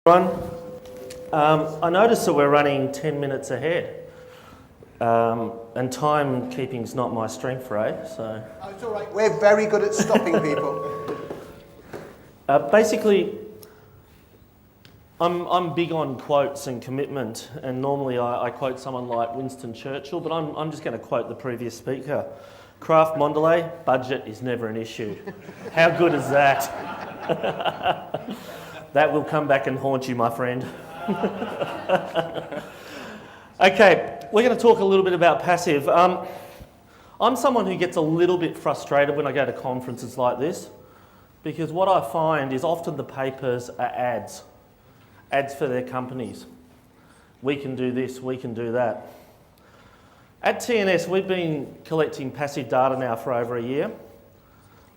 Everyone, I noticed that we're running 10 minutes ahead, and timekeeping's not my strength, Ray. So Oh, it's all right. We're very good at stopping people. basically, I'm big on quotes and commitment, and normally I quote someone like Winston Churchill, but I'm just going to quote the previous speaker. Kraft Mondelez, budget is never an issue. How good is that? That will come back and haunt you, my friend. Okay, we're going to talk a little bit about passive. I'm someone who gets a little bit frustrated when I go to conferences like this, because what I find is often the papers are ads for their companies. We can do this, we can do that. At TNS, we've been collecting passive data now for over a year.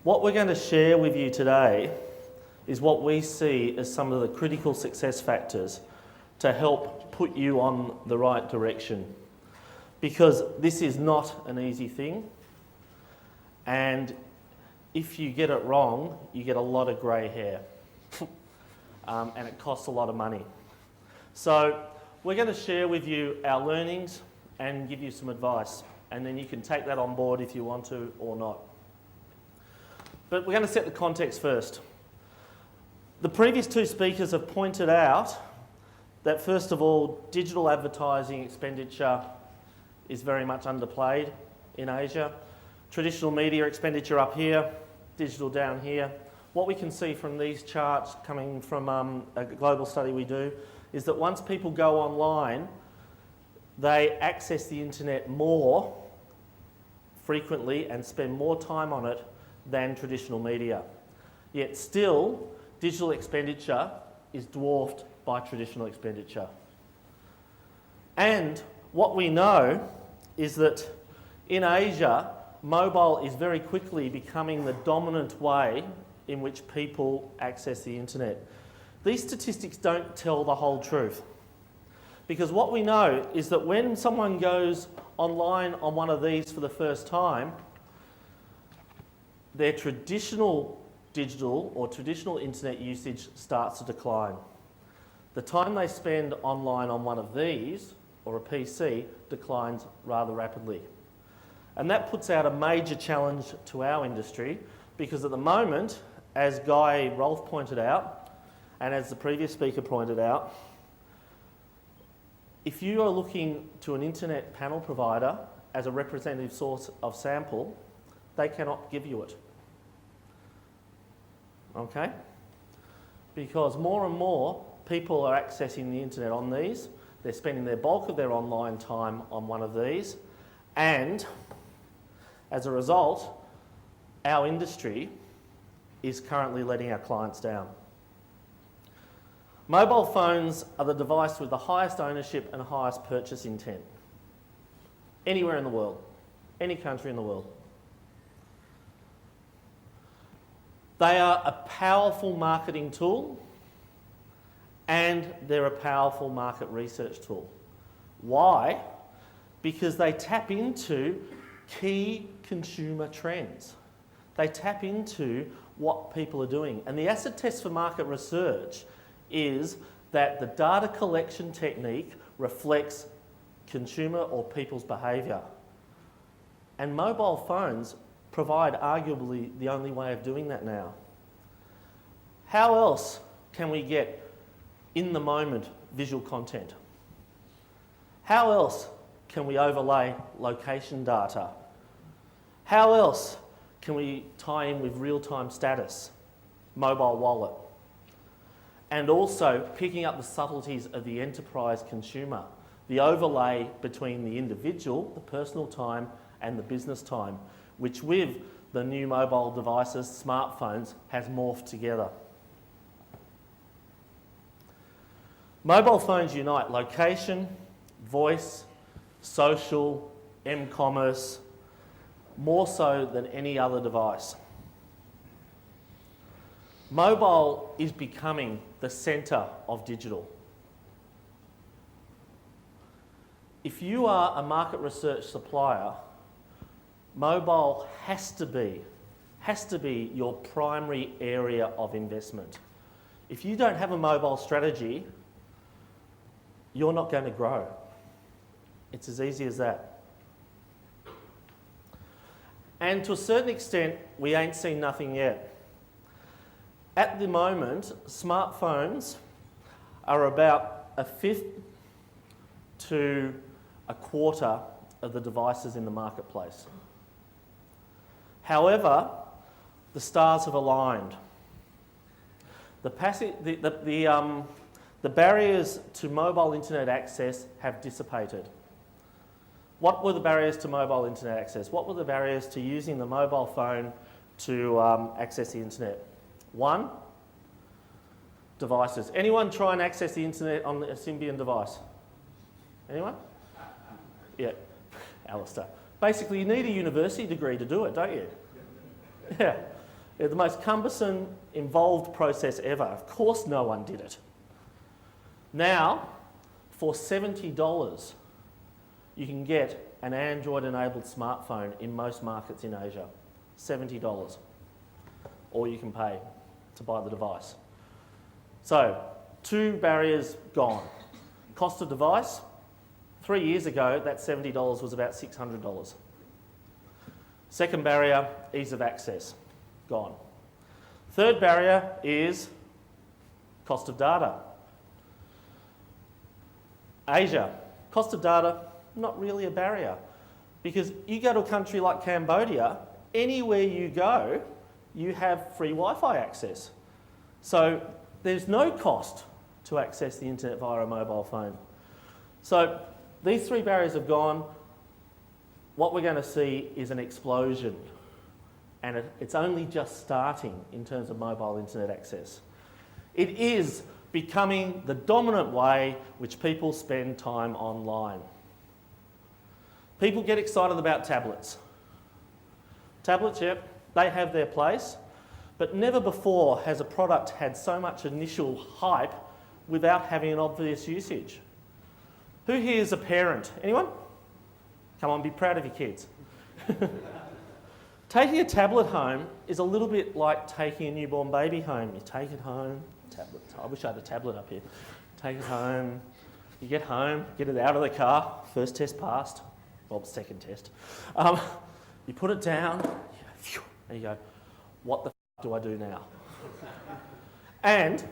What we're going to share with you today is what we see as some of the critical success factors to help put you on the right direction. Because this is not an easy thing, and if you get it wrong, you get a lot of grey hair, and it costs a lot of money. So we're going to share with you our learnings and give you some advice, and then you can take that on board if you want to or not. But we're going to set the context first. The previous two speakers have pointed out that, first of all, digital advertising expenditure is very much underplayed in Asia. Traditional media expenditure up here, digital down here. What we can see from these charts coming from a global study we do is that once people go online, they access the internet more frequently and spend more time on it than traditional media. Yet still, digital expenditure is dwarfed by traditional expenditure. And what we know is that in Asia, mobile is very quickly becoming the dominant way in which people access the internet. These statistics don't tell the whole truth, because what we know is that when someone goes online on one of these for the first time, their traditional digital or traditional internet usage starts to decline. The time they spend online on one of these, or a PC, declines rather rapidly. And that puts out a major challenge to our industry, because at the moment, as Guy Rolfe pointed out, and as the previous speaker pointed out, if you are looking to an internet panel provider as a representative source of sample, they cannot give you it. Okay? Because more and more people are accessing the internet on these, they're spending their bulk of their online time on one of these, and as a result, our industry is currently letting our clients down. Mobile phones are the device with the highest ownership and highest purchase intent anywhere in the world, any country in the world. They are a powerful marketing tool, and they're a powerful market research tool. Why? Because they tap into key consumer trends. They tap into what people are doing. And the acid test for market research is that the data collection technique reflects consumer or people's behaviour. And mobile phones provide arguably the only way of doing that now. How else can we get in the moment visual content? How else can we overlay location data? How else can we tie in with real-time status, mobile wallet? And also picking up the subtleties of the enterprise consumer, the overlay between the individual, the personal time, and the business time, which with the new mobile devices, smartphones, has morphed together. Mobile phones unite location, voice, social, m-commerce, more so than any other device. Mobile is becoming the centre of digital. If you are a market research supplier, mobile has to be your primary area of investment. If you don't have a mobile strategy, you're not going to grow. It's as easy as that. And to a certain extent, we ain't seen nothing yet. At the moment, smartphones are about a fifth to a quarter of the devices in the marketplace. However, the stars have aligned. The barriers to mobile internet access have dissipated. What were the barriers to mobile internet access? What were the barriers to using the mobile phone to access the internet? One, devices. Anyone try and access the internet on a Symbian device? Anyone? Yeah, Alistair. Basically, you need a university degree to do it, don't you? Yeah. It's the most cumbersome, involved process ever. Of course no one did it. Now, for $70, you can get an Android-enabled smartphone in most markets in Asia. $70. Or you can pay to buy the device. So, 2 barriers gone. Cost of device, 3 years ago, that $70 was about $600. Second barrier, ease of access. Gone. Third barrier is cost of data. Asia, cost of data, not really a barrier. Because you go to a country like Cambodia, anywhere you go, you have free Wi-Fi access. So there's no cost to access the internet via a mobile phone. So these 3 barriers have gone. What we're going to see is an explosion. And it's only just starting in terms of mobile internet access. It is becoming the dominant way which people spend time online. People get excited about tablets. Tablets, yep, they have their place, but never before has a product had so much initial hype without having an obvious usage. Who here is a parent? Anyone? Come on, be proud of your kids. Taking a tablet home is a little bit like taking a newborn baby home. You take it home, tablet. I wish I had a tablet up here. Take it home, you get home, get it out of the car, first test passed, well, second test. You put it down, and you go, what the f do I do now? And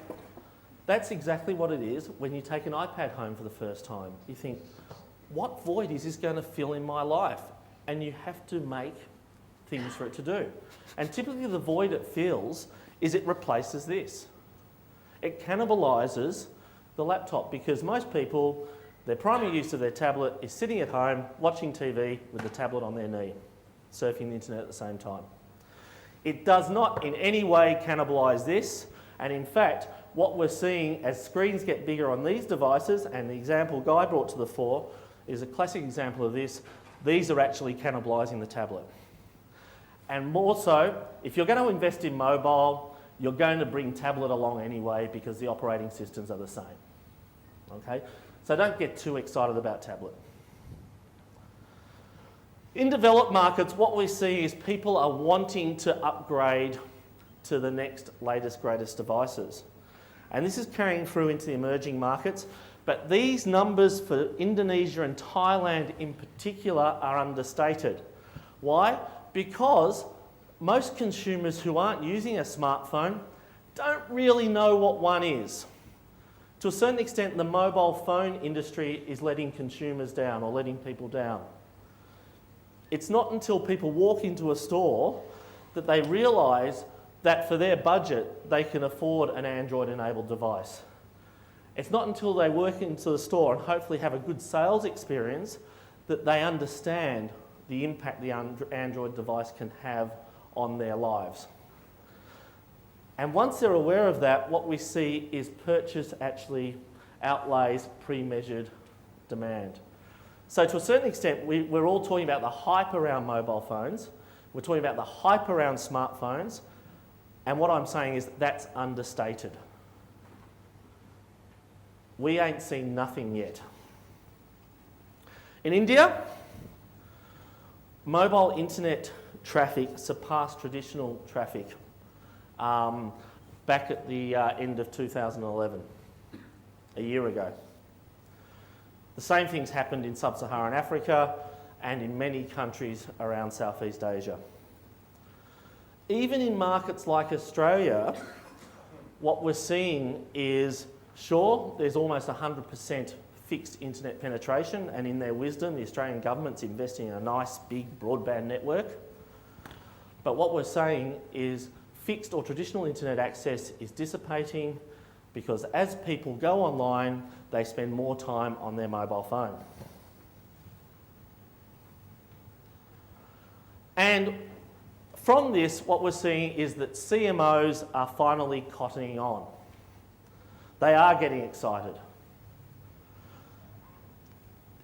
that's exactly what it is when you take an iPad home for the first time. You think, what void is this going to fill in my life? And you have to make things for it to do. And typically the void it fills is it replaces this. It cannibalises the laptop because most people, their primary use of their tablet is sitting at home watching TV with the tablet on their knee, surfing the internet at the same time. It does not in any way cannibalise this, and in fact what we're seeing as screens get bigger on these devices, and the example Guy brought to the fore is a classic example of this, these are actually cannibalising the tablet. And more so, if you're going to invest in mobile, you're going to bring tablet along anyway because the operating systems are the same. Okay? So don't get too excited about tablet. In developed markets, what we see is people are wanting to upgrade to the next latest, greatest devices. And this is carrying through into the emerging markets, but these numbers for Indonesia and Thailand in particular are understated. Why? Because most consumers who aren't using a smartphone don't really know what one is. To a certain extent, the mobile phone industry is letting consumers down or letting people down. It's not until people walk into a store that they realise that for their budget, they can afford an Android-enabled device. It's not until they walk into the store and hopefully have a good sales experience that they understand the impact the Android device can have on their lives. And once they're aware of that, what we see is purchase actually outlays pre-measured demand. So to a certain extent, we're all talking about the hype around mobile phones, we're talking about the hype around smartphones, and what I'm saying is that's understated. We ain't seen nothing yet. In India, mobile internet traffic surpassed traditional traffic back at the end of 2011, a year ago. The same things happened in sub-Saharan Africa and in many countries around Southeast Asia. Even in markets like Australia, what we're seeing is, sure, there's almost 100% fixed internet penetration, and in their wisdom, the Australian government's investing in a nice big broadband network. But what we're saying is fixed or traditional internet access is dissipating because as people go online, they spend more time on their mobile phone. And from this, what we're seeing is that CMOs are finally cottoning on. They are getting excited.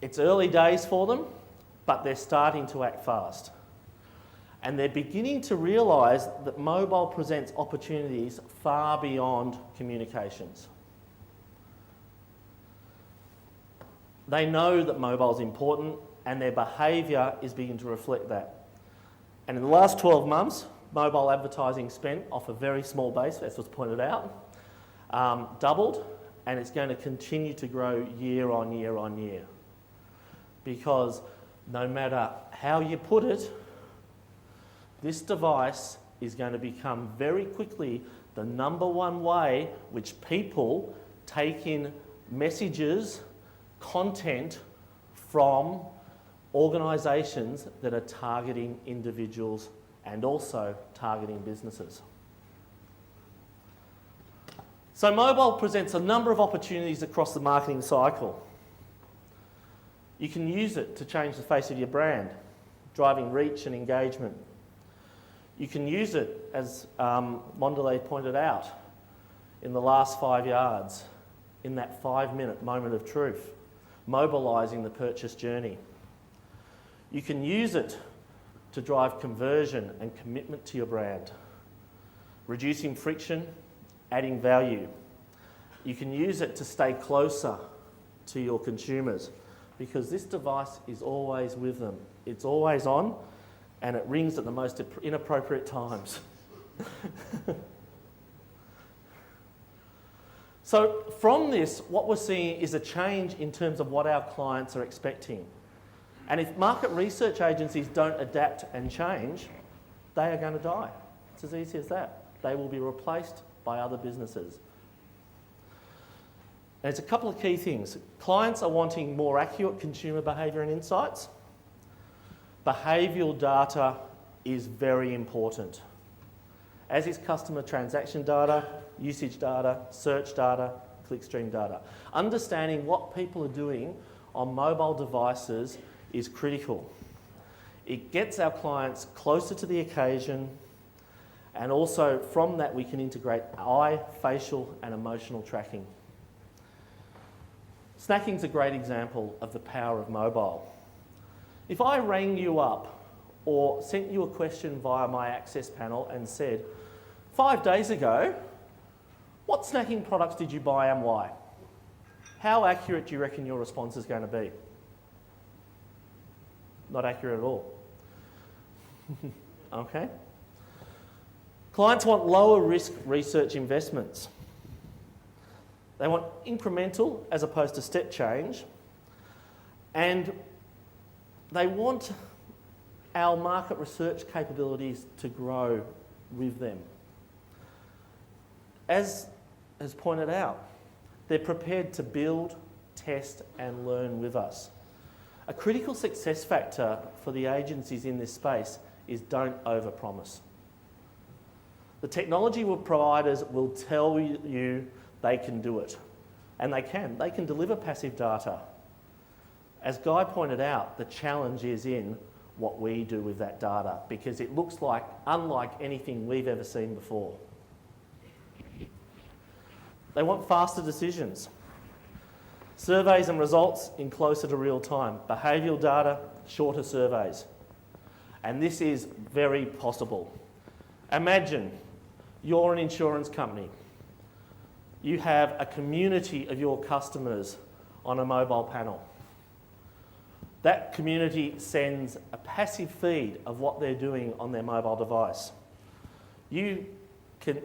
It's early days for them, but they're starting to act fast. And they're beginning to realise that mobile presents opportunities far beyond communications. They know that mobile is important and their behaviour is beginning to reflect that. And in the last 12 months, mobile advertising spent off a very small base, as was pointed out, doubled, and it's going to continue to grow year on year on year. Because no matter how you put it, this device is going to become very quickly the number one way which people take in messages, content from organisations that are targeting individuals and also targeting businesses. So mobile presents a number of opportunities across the marketing cycle. You can use it to change the face of your brand, driving reach and engagement. You can use it, as Mondelez pointed out, in the last 5 yards, in that 5-minute moment of truth, mobilising the purchase journey. You can use it to drive conversion and commitment to your brand, reducing friction, adding value. You can use it to stay closer to your consumers because this device is always with them. It's always on and it rings at the most inappropriate times. So from this, what we're seeing is a change in terms of what our clients are expecting. And if market research agencies don't adapt and change, they are going to die. It's as easy as that. They will be replaced by other businesses. There's a couple of key things. Clients are wanting more accurate consumer behaviour and insights. Behavioural data is very important, as is customer transaction data, usage data, search data, clickstream data. Understanding what people are doing on mobile devices is critical. It gets our clients closer to the occasion, and also from that we can integrate eye, facial and emotional tracking. Snacking's a great example of the power of mobile. If I rang you up or sent you a question via my access panel and said, 5 days ago, what snacking products did you buy and why? How accurate do you reckon your response is going to be? Not accurate at all. Okay? Clients want lower risk research investments. They want incremental as opposed to step change. And they want our market research capabilities to grow with them. As pointed out, they're prepared to build, test and learn with us. A critical success factor for the agencies in this space is don't overpromise. The technology providers will tell you they can do it. And they can. They can deliver passive data. As Guy pointed out, the challenge is in what we do with that data because it looks like unlike anything we've ever seen before. They want faster decisions. Surveys and results in closer to real time. Behavioural data, shorter surveys. And this is very possible. Imagine you're an insurance company. You have a community of your customers on a mobile panel. That community sends a passive feed of what they're doing on their mobile device. You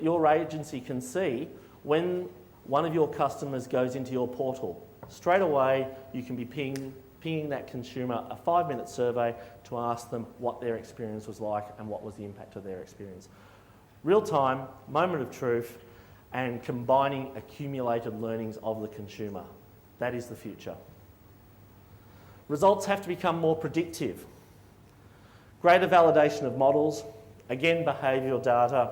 your agency can see when one of your customers goes into your portal. Straight away, you can be pinging that consumer a 5-minute survey to ask them what their experience was like and what was the impact of their experience. Real time, moment of truth, and combining accumulated learnings of the consumer. That is the future. Results have to become more predictive. Greater validation of models, again behavioural data,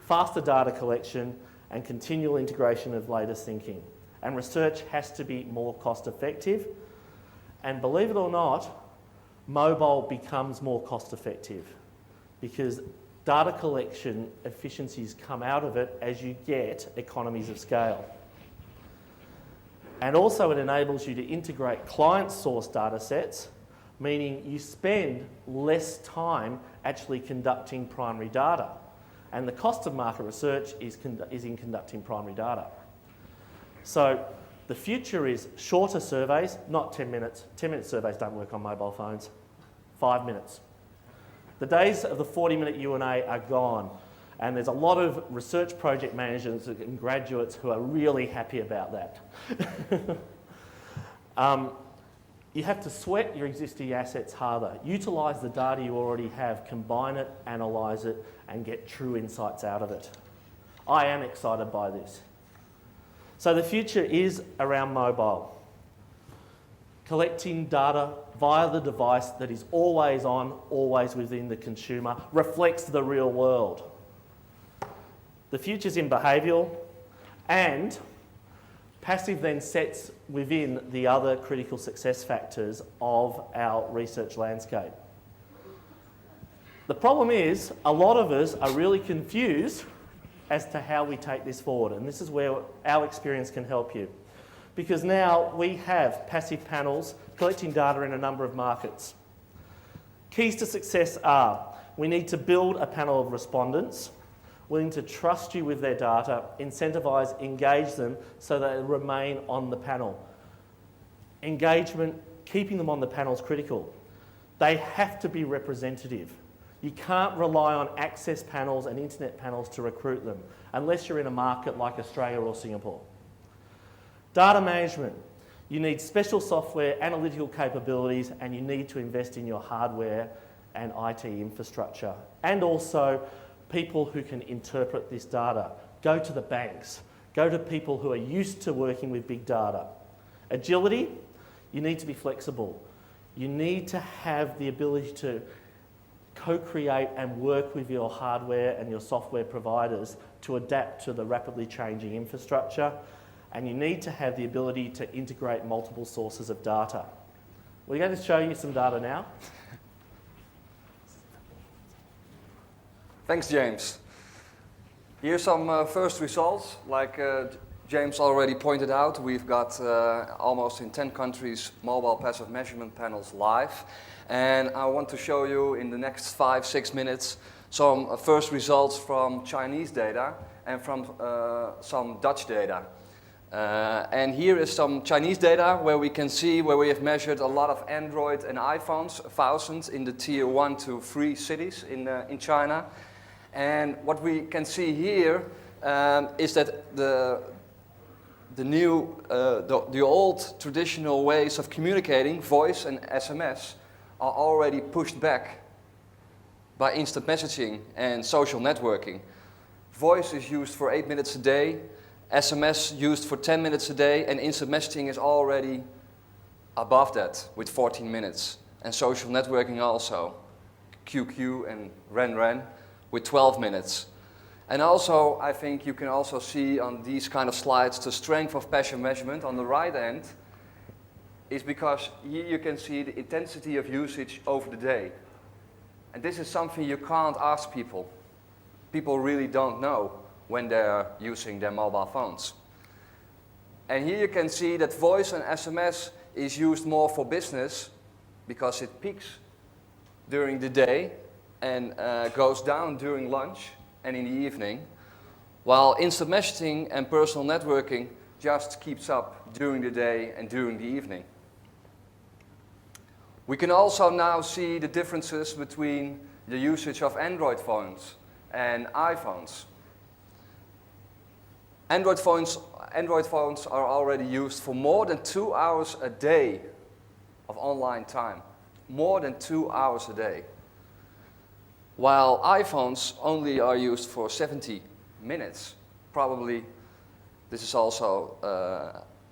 faster data collection, and continual integration of latest thinking. And research has to be more cost effective. And believe it or not, mobile becomes more cost effective because data collection efficiencies come out of it as you get economies of scale. And also it enables you to integrate client source data sets, meaning you spend less time actually conducting primary data. And the cost of market research is in conducting primary data. So the future is shorter surveys, not 10 minutes. 10-minute surveys don't work on mobile phones. 5 minutes. The days of the 40-minute U&A are gone. And there's a lot of research project managers and graduates who are really happy about that. You have to sweat your existing assets harder. Utilise the data you already have, combine it, analyse it, and get true insights out of it. I am excited by this. So the future is around mobile. Collecting data via the device that is always on, always within the consumer, reflects the real world. The future's in behavioural, and passive then sets within the other critical success factors of our research landscape. The problem is, a lot of us are really confused as to how we take this forward, and this is where our experience can help you. Because now we have passive panels collecting data in a number of markets. Keys to success are, we need to build a panel of respondents, willing to trust you with their data, incentivise, engage them so that they remain on the panel. Engagement, keeping them on the panel is critical. They have to be representative. You can't rely on access panels and internet panels to recruit them unless you're in a market like Australia or Singapore. Data management. You need special software, analytical capabilities, and you need to invest in your hardware and IT infrastructure. And also people who can interpret this data. Go to the banks. Go to people who are used to working with big data. Agility. You need to be flexible. You need to have the ability to co-create and work with your hardware and your software providers to adapt to the rapidly changing infrastructure. And you need to have the ability to integrate multiple sources of data. We're going to show you some data now. Thanks, James. Here's some first results. Like James already pointed out, we've got almost in 10 countries mobile passive measurement panels live. And I want to show you in the next 5-6 minutes some first results from Chinese data and from some Dutch data. And here is some Chinese data where we can see where we have measured a lot of Android and iPhones, thousands in the tier 1 to 3 cities in China. And what we can see here is that the old traditional ways of communicating, voice and SMS, are already pushed back by instant messaging and social networking. Voice is used for 8 minutes a day, SMS used for 10 minutes a day, and instant messaging is already above that with 14 minutes. And social networking also, QQ and RenRen, with 12 minutes. And also, I think you can also see on these kind of slides the strength of passive measurement on the right end is because here you can see the intensity of usage over the day. And this is something you can't ask people. People really don't know when they're using their mobile phones. And here you can see that voice and SMS is used more for business because it peaks during the day and goes down during lunch and in the evening, while instant messaging and personal networking just keeps up during the day and during the evening. We can also now see the differences between the usage of Android phones and iPhones. Android phones are already used for more than 2 hours a day of online time. More than 2 hours a day. While iPhones only are used for 70 minutes. Probably this is also,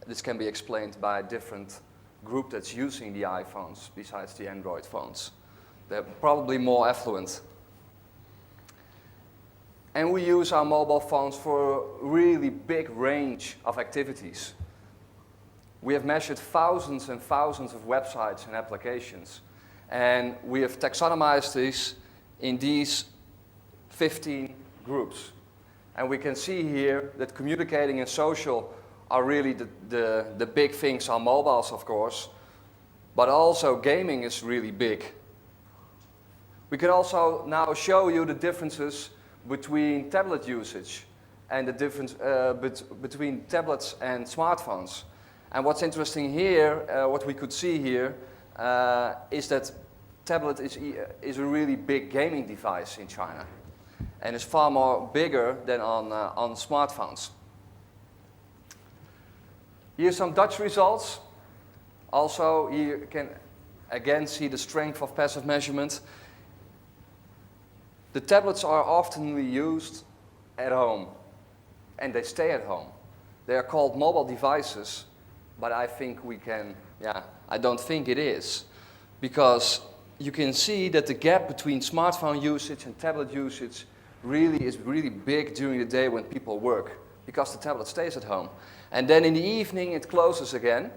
this can be explained by a different group that's using the iPhones besides the Android phones. They're probably more affluent. And we use our mobile phones for a really big range of activities. We have measured thousands and thousands of websites and applications. And we have taxonomized these in these 15 groups. And we can see here that communicating and social are really the big things on mobiles, of course. But also gaming is really big. We can also now show you the differences between tablet usage and the difference between tablets and smartphones. And what's interesting here, what we could see here, is that tablet is a really big gaming device in China, and is far more bigger than on smartphones. Here's some Dutch results. Also, here you can again see the strength of passive measurement. The tablets are often used at home, and they stay at home. They are called mobile devices, but I think I don't think it is, because you can see that the gap between smartphone usage and tablet usage is really big during the day when people work, because the tablet stays at home. And then in the evening it closes again,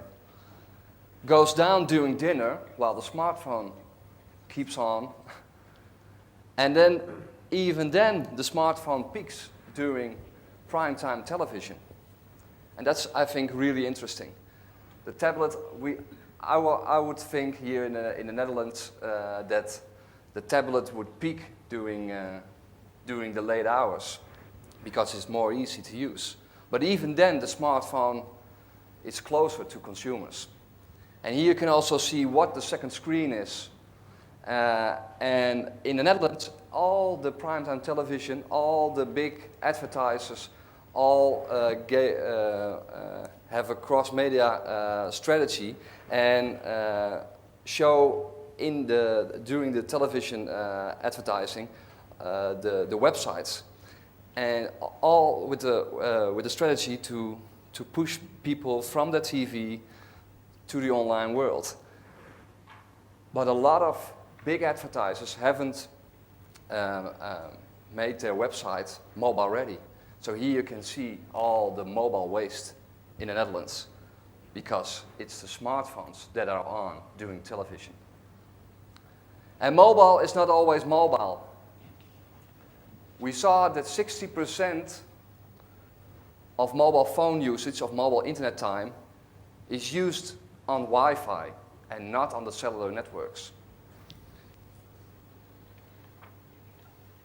goes down during dinner, while the smartphone keeps on. And then, even then, the smartphone peaks during primetime television. And that's, I think, really interesting. The tablet, I would think here in the Netherlands that the tablet would peak during the late hours, because it's more easy to use. But even then, the smartphone is closer to consumers. And here you can also see what the second screen is. And in the Netherlands, all the primetime television, all the big advertisers, all have a cross-media strategy and show during the television advertising the websites, and all with the strategy to push people from the TV to the online world. But a lot of big advertisers haven't made their website mobile ready. So here you can see all the mobile waste in the Netherlands, because it's the smartphones that are on during television. And mobile is not always mobile. We saw that 60% of mobile phone usage, of mobile internet time, is used on Wi-Fi and not on the cellular networks.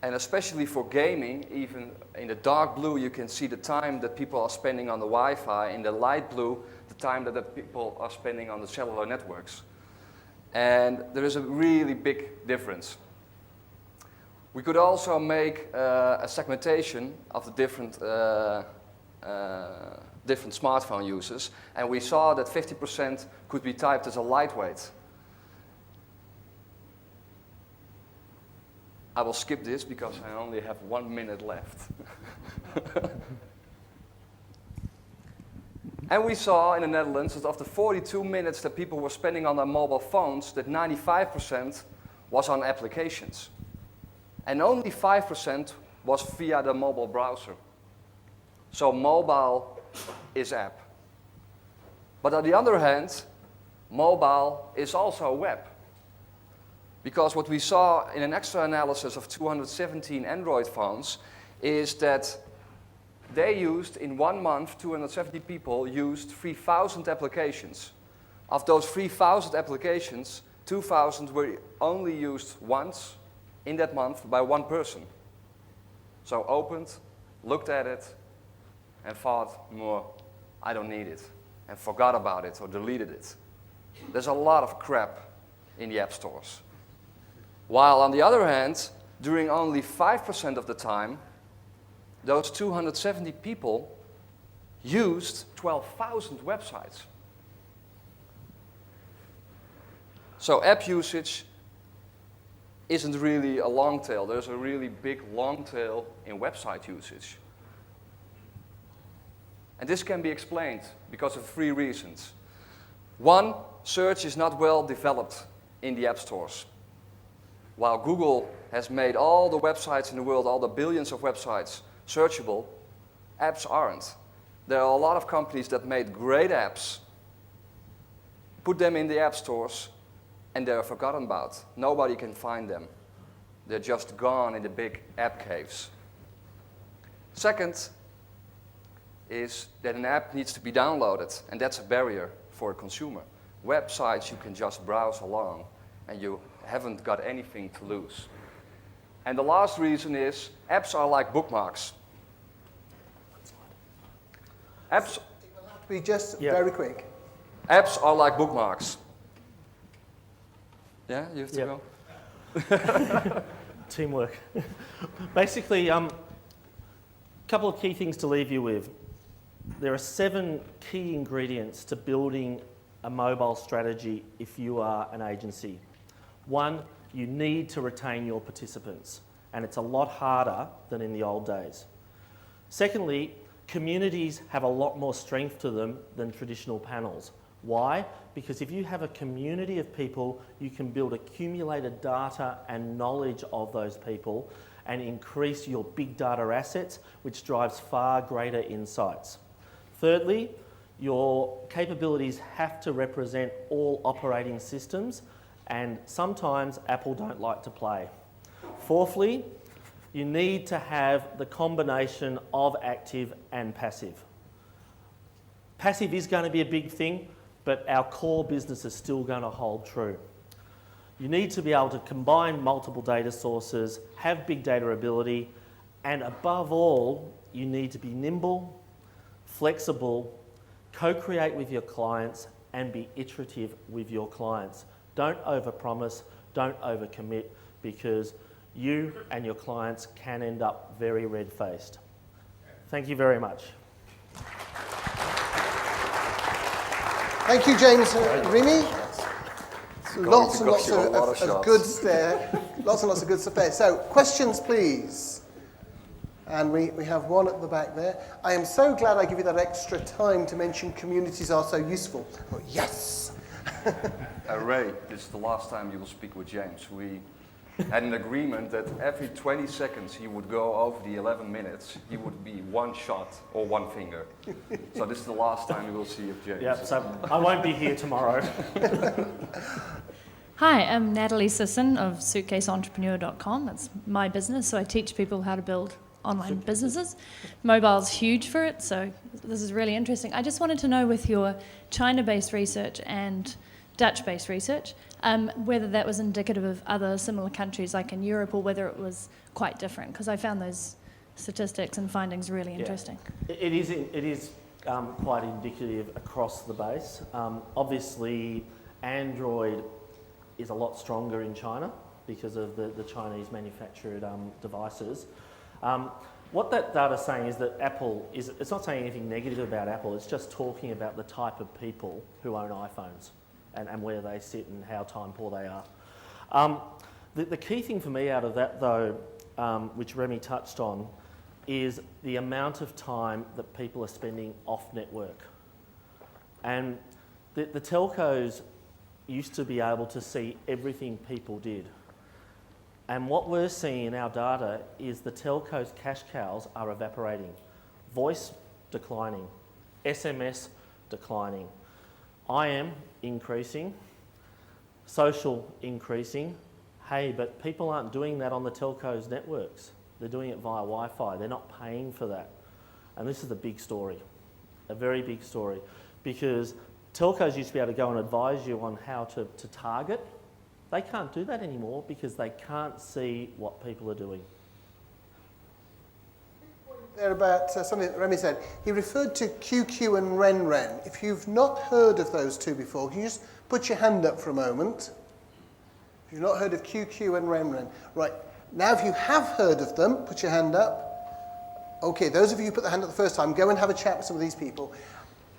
And especially for gaming, even in the dark blue you can see the time that people are spending on the Wi-Fi, in the light blue the time that the people are spending on the cellular networks. And there is a really big difference. We could also make a segmentation of the different smartphone users, and we saw that 50% could be typed as a lightweight. I will skip this because I only have 1 minute left. And we saw in the Netherlands that of the 42 minutes that people were spending on their mobile phones, that 95% was on applications. And only 5% was via the mobile browser. So mobile is app. But on the other hand, mobile is also web. Because what we saw in an extra analysis of 217 Android phones is that they used, in 1 month, 270 people used 3,000 applications. Of those 3,000 applications, 2,000 were only used once in that month by one person. So opened, looked at it, and thought, I don't need it, and forgot about it or deleted it. There's a lot of crap in the app stores. While on the other hand, during only 5% of the time, those 270 people used 12,000 websites. So app usage isn't really a long tail. There's a really big long tail in website usage. And this can be explained because of 3 reasons. 1, search is not well developed in the app stores. While Google has made all the websites in the world, all the billions of websites, searchable, apps aren't. There are a lot of companies that made great apps, put them in the app stores, and they're forgotten about. Nobody can find them. They're just gone in the big app caves. Second is that an app needs to be downloaded, and that's a barrier for a consumer. Websites you can just browse along, and you haven't got anything to lose. And the last reason is apps are like bookmarks. Apps It will have to be just very quick. Apps are like bookmarks. Yeah, you have to go? Teamwork. Basically, couple of key things to leave you with. There are 7 key ingredients to building a mobile strategy if you are an agency. 1, you need to retain your participants, and it's a lot harder than in the old days. Secondly, communities have a lot more strength to them than traditional panels. Why? Because if you have a community of people, you can build accumulated data and knowledge of those people and increase your big data assets, which drives far greater insights. Thirdly, your capabilities have to represent all operating systems, and sometimes Apple don't like to play. Fourthly, you need to have the combination of active and passive. Passive is going to be a big thing, but our core business is still going to hold true. You need to be able to combine multiple data sources, have big data ability, and above all, you need to be nimble, flexible, co-create with your clients, and be iterative with your clients. Don't overpromise, don't overcommit, because you and your clients can end up very red-faced. Thank you very much. Thank you, James and Remy. Lots and lots of good lots and lots of good stuff there. So, questions, please. And we have one at the back there. I am so glad I give you that extra time to mention communities are so useful. Oh, yes. Ray, this is the last time you will speak with James. We had an agreement that every 20 seconds he would go over the 11 minutes, he would be 1 shot or 1 finger. So this is the last time you will see of James. Yeah, so I won't be here tomorrow. Hi, I'm Natalie Sisson of suitcaseentrepreneur.com. That's my business, so I teach people how to build online businesses. Mobile's huge for it, so this is really interesting. I just wanted to know, with your China-based research and Dutch-based research, whether that was indicative of other similar countries like in Europe, or whether it was quite different, because I found those statistics and findings really interesting. It is quite indicative across the base. Obviously, Android is a lot stronger in China because of the Chinese manufactured devices. What that data is saying is that Apple it's not saying anything negative about Apple, it's just talking about the type of people who own iPhones and where they sit and how time poor they are. The key thing for me out of that, though, which Remy touched on, is the amount of time that people are spending off network. And the telcos used to be able to see everything people did. And what we're seeing in our data is the telcos' cash cows are evaporating. Voice declining, SMS declining, IM increasing, social increasing. Hey, but people aren't doing that on the telcos' networks. They're doing it via Wi-Fi. They're not paying for that. And this is a big story, a very big story, because telcos used to be able to go and advise you on how to target. They can't do that anymore because they can't see what people are doing. There about something that Remy said. He referred to QQ and RenRen. If you've not heard of those two before, can you just put your hand up for a moment? If you've not heard of QQ and RenRen. Right, now if you have heard of them, put your hand up. Okay, those of you who put their hand up the first time, go and have a chat with some of these people.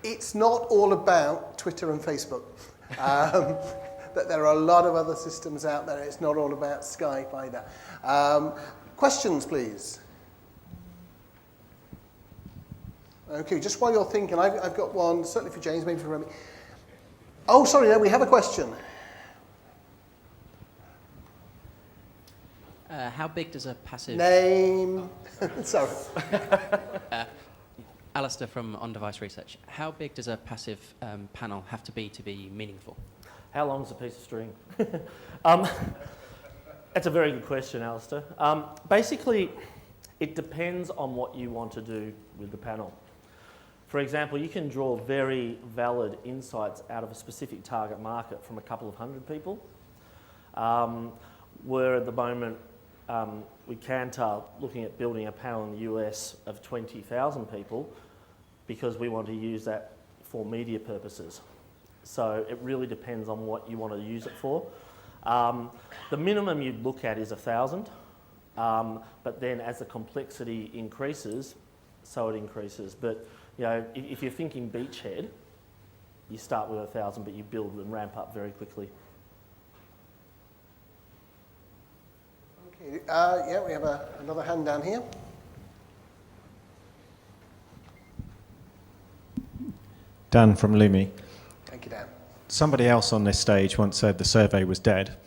It's not all about Twitter and Facebook. That there are a lot of other systems out there. It's not all about Skype either. Questions, please. Okay, just while you're thinking, I've got one, certainly for James, maybe for Remy. Oh, sorry, no, we have a question. How big does a passive... Name. Sorry. Alistair from On-Device Research. How big does a passive panel have to be meaningful? How long is a piece of string? That's a very good question, Alistair. Basically, it depends on what you want to do with the panel. For example, you can draw very valid insights out of a specific target market from a couple of hundred people, where at the moment we are looking at building a panel in the US of 20,000 people because we want to use that for media purposes. So it really depends on what you want to use it for. The minimum you'd look at is 1,000, but then as the complexity increases, so it increases. But you know, if you're thinking beachhead, you start with 1,000, but you build and ramp up very quickly. Okay, yeah, we have another hand down here. Dan from Lumi. Thank you, Dan. Somebody else on this stage once said the survey was dead.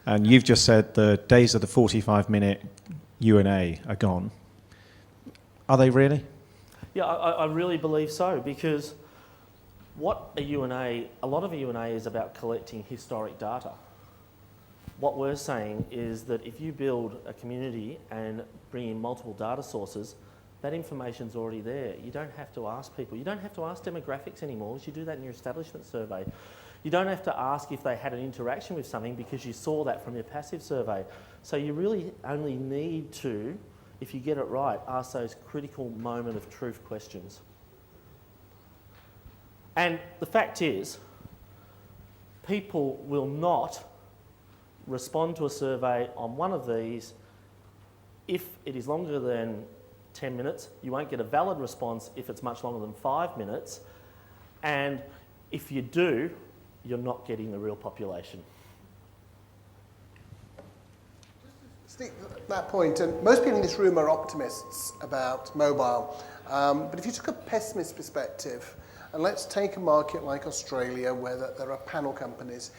And you've just said the days of the 45-minute U&A are gone. Are they really? Yeah, I really believe so, because what a lot of a U&A is about collecting historic data. What we're saying is that if you build a community and bring in multiple data sources, that information's already there. You don't have to ask people. You don't have to ask demographics anymore, because you do that in your establishment survey. You don't have to ask if they had an interaction with something, because you saw that from your passive survey. So you really only need to, if you get it right, ask those critical moment of truth questions. And the fact is, people will not respond to a survey on one of these if it is longer than 10 minutes. You won't get a valid response if it's much longer than 5 minutes. And if you do, you're not getting the real population. Steve, that point, and most people in this room are optimists about mobile, but if you took a pessimist perspective, and let's take a market like Australia where there are panel companies,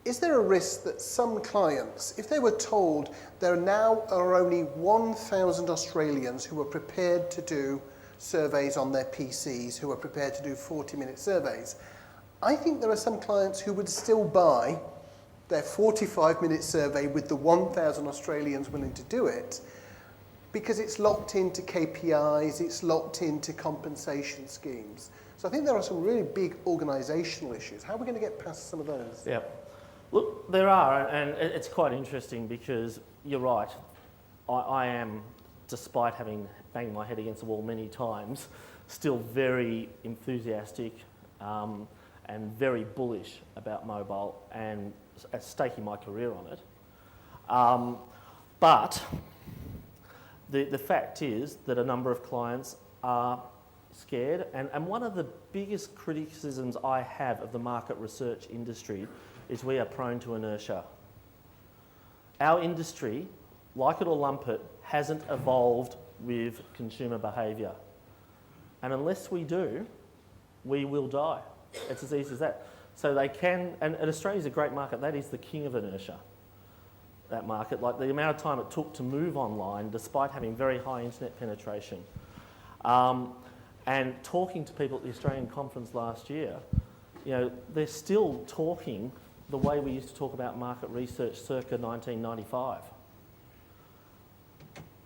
is there a risk that some clients, if they were told there now are only 1,000 Australians who are prepared to do surveys on their PCs, who are prepared to do 40-minute surveys, I think there are some clients who would still buy their 45-minute survey with the 1,000 Australians willing to do it, because it's locked into KPIs, it's locked into compensation schemes. So I think there are some really big organisational issues. How are we going to get past some of those? Yeah. Look, there are, and it's quite interesting, because you're right. I am, despite having banged my head against the wall many times, still very enthusiastic and very bullish about mobile and staking my career on it. But the fact is that a number of clients are scared, and one of the biggest criticisms I have of the market research industry is we are prone to inertia. Our industry, like it or lump it, hasn't evolved with consumer behaviour. And unless we do, we will die. It's as easy as that. So they can, and Australia's a great market, that is the king of inertia, that market. Like the amount of time it took to move online, despite having very high internet penetration. And talking to people at the Australian conference last year, you know, they're still talking the way we used to talk about market research circa 1995.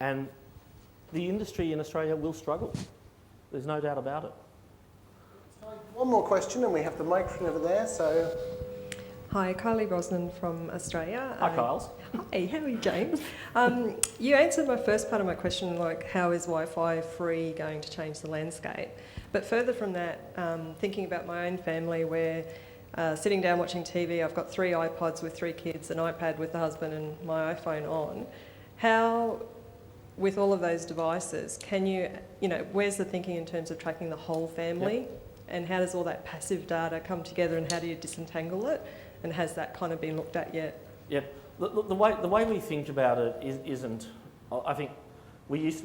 And the industry in Australia will struggle. There's no doubt about it. One more question, and we have the microphone over there, so... Hi, Kylie Brosnan from Australia. Hi, Kyles. Hi, how are you, James? You answered my first part of my question, like how is Wi-Fi free going to change the landscape? But further from that, thinking about my own family where sitting down watching TV, I've got 3 iPods with 3 kids, an iPad with the husband and my iPhone on. How with all of those devices, can you know, where's the thinking in terms of tracking the whole family? Yep. And how does all that passive data come together, and how do you disentangle it? And has that kind of been looked at yet? Yep. The way we think about it isn't. I think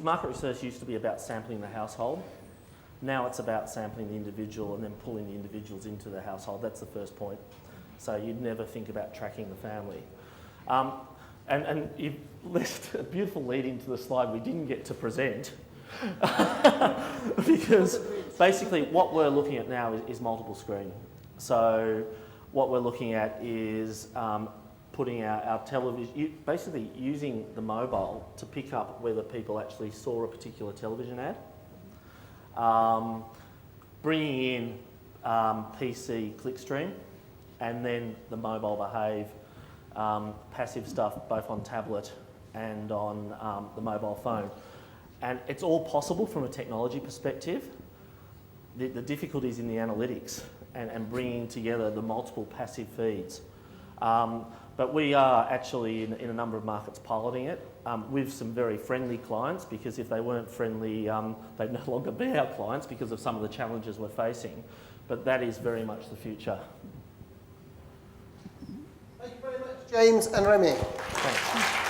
market research used to be about sampling the household. Now it's about sampling the individual and then pulling the individuals into the household. That's the first point. So you'd never think about tracking the family. And you've left a beautiful lead into the slide we didn't get to present. Because basically what we're looking at now is multiple screen. So what we're looking at is putting our television, basically using the mobile to pick up whether people actually saw a particular television ad. Bringing in PC clickstream, and then the mobile behave passive stuff both on tablet and on the mobile phone. And it's all possible from a technology perspective. The difficulty is in the analytics and bringing together the multiple passive feeds. But we are actually in a number of markets piloting it with some very friendly clients, because if they weren't friendly, they'd no longer be our clients because of some of the challenges we're facing. But that is very much the future. Thank you very much, James and Remy. Thanks.